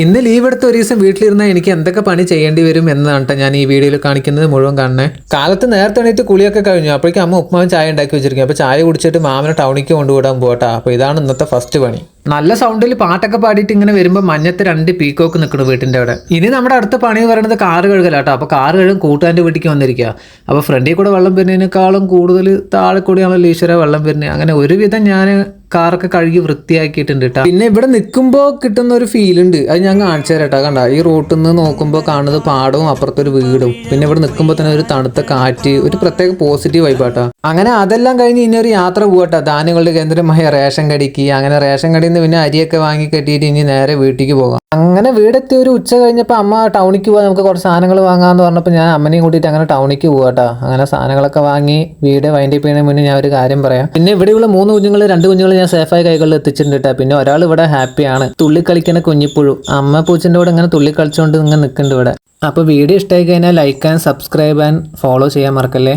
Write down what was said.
ഇന്ന് ലീവ് എടുത്ത ഒരു ദിവസം വീട്ടിലിരുന്നാൽ എനിക്ക് എന്തൊക്കെ പണി ചെയ്യേണ്ടി വരും എന്നാണ് ഞാൻ ഈ വീഡിയോയിൽ കാണിക്കുന്നത് മുഴുവൻ കാണണേ. കാലത്ത് നേരത്തെ എണീറ്റ് കുളിയൊക്കെ കഴിഞ്ഞു. അപ്പോഴേക്കും അമ്മ ഉപ്മാവും ചായ ഉണ്ടാക്കി വെച്ചിരിക്കും. അപ്പോൾ ചായ കുടിച്ചിട്ട് മാമനെ ടൗണിലേക്ക് കൊണ്ടുവിടാൻ പോകട്ടാ. അപ്പോൾ ഇതാണ് ഇന്നത്തെ ഫസ്റ്റ് പണി. നല്ല സൗണ്ടിൽ പാട്ടൊക്കെ പാടിയിട്ട് ഇങ്ങനെ വരുമ്പോൾ മഞ്ഞത്ത് 2 പീക്കോക്ക് നിൽക്കുന്നു വീട്ടിൻ്റെ അവിടെ. ഇനി നമ്മുടെ അടുത്ത പണി പറയുന്നത് കാറ് കഴുകലാട്ടോ. അപ്പോൾ കാറ് കഴുകും കൂട്ടുകാരൻ്റെ വീട്ടിലേക്ക് വന്നിരിക്കുക. അപ്പോൾ ഫ്രണ്ടിൽ കൂടെ വെള്ളം വരുന്നതിനേക്കാളും കൂടുതൽ താഴെ കൂടിയാണല്ലോ ഈശ്വര വെള്ളം വരുന്നത്. അങ്ങനെ ഒരുവിധം ഞാൻ കാറൊക്കെ കഴുകി വൃത്തിയാക്കിയിട്ടുണ്ട് കേട്ടോ. പിന്നെ ഇവിടെ നിൽക്കുമ്പോൾ കിട്ടുന്ന ഒരു ഫീൽ ഉണ്ട്, അത് ഞാൻ കാണിച്ചു തരാം കേട്ടോ. കണ്ട ഈ റോട്ടിൽ നിന്ന് നോക്കുമ്പോൾ കാണുന്നത് പാടവും അപ്പുറത്തൊരു വീടും, പിന്നെ ഇവിടെ നിൽക്കുമ്പോൾ തന്നെ ഒരു തണുത്ത കാറ്റ്, ഒരു പ്രത്യേക പോസിറ്റീവ് വൈബാട്ടോ. അങ്ങനെ അതെല്ലാം കഴിഞ്ഞ് ഇനി ഒരു യാത്ര പോകട്ടോ, ധാന്യങ്ങളുടെ കേന്ദ്രമായ റേഷൻ കടിക്ക്. അങ്ങനെ റേഷൻ കടിയിൽ നിന്ന് പിന്നെ അരിയൊക്കെ വാങ്ങി കെട്ടിയിട്ട് ഇനി നേരെ വീട്ടിലേക്ക് പോകാം. അങ്ങനെ വീടെത്തി ഒരു ഉച്ച കഴിഞ്ഞപ്പോൾ അമ്മ ടൗണിക്ക് പോകാൻ നമുക്ക് കുറച്ച് സാധനങ്ങൾ വാങ്ങാമെന്ന് പറഞ്ഞപ്പോൾ ഞാൻ അമ്മനെയും കൂട്ടിയിട്ട് അങ്ങനെ ടൗണിക്ക് പോകാട്ടോ. അങ്ങനെ സാധനങ്ങളൊക്കെ വാങ്ങി വീട് വൈൻഡപ്പ് ചെയ്യുന്നതിന് മുന്നേ ഞാൻ ഒരു കാര്യം പറയാം. പിന്നെ ഇവിടെയുള്ള 3 കുഞ്ഞുങ്ങൾ 2 കുഞ്ഞുങ്ങൾ ഞാൻ സേഫായി കൈകളിൽ എത്തിച്ചിട്ടുണ്ട് കേട്ടോ. പിന്നെ ഒരാൾ ഇവിടെ ഹാപ്പിയാണ്, തുള്ളിക്കളിക്കുന്ന കുഞ്ഞിപ്പുഴു. അമ്മ പൂച്ചൻ്റെ കൂടെ ഇങ്ങനെ തുള്ളിക്കളിച്ചുകൊണ്ട് ഇങ്ങനെ നിൽക്കുന്നുണ്ട് ഇവിടെ. അപ്പോൾ വീഡിയോ ഇഷ്ടമായി കഴിഞ്ഞാൽ like and subscribe and follow ചെയ്യാൻ മറക്കല്ലേ.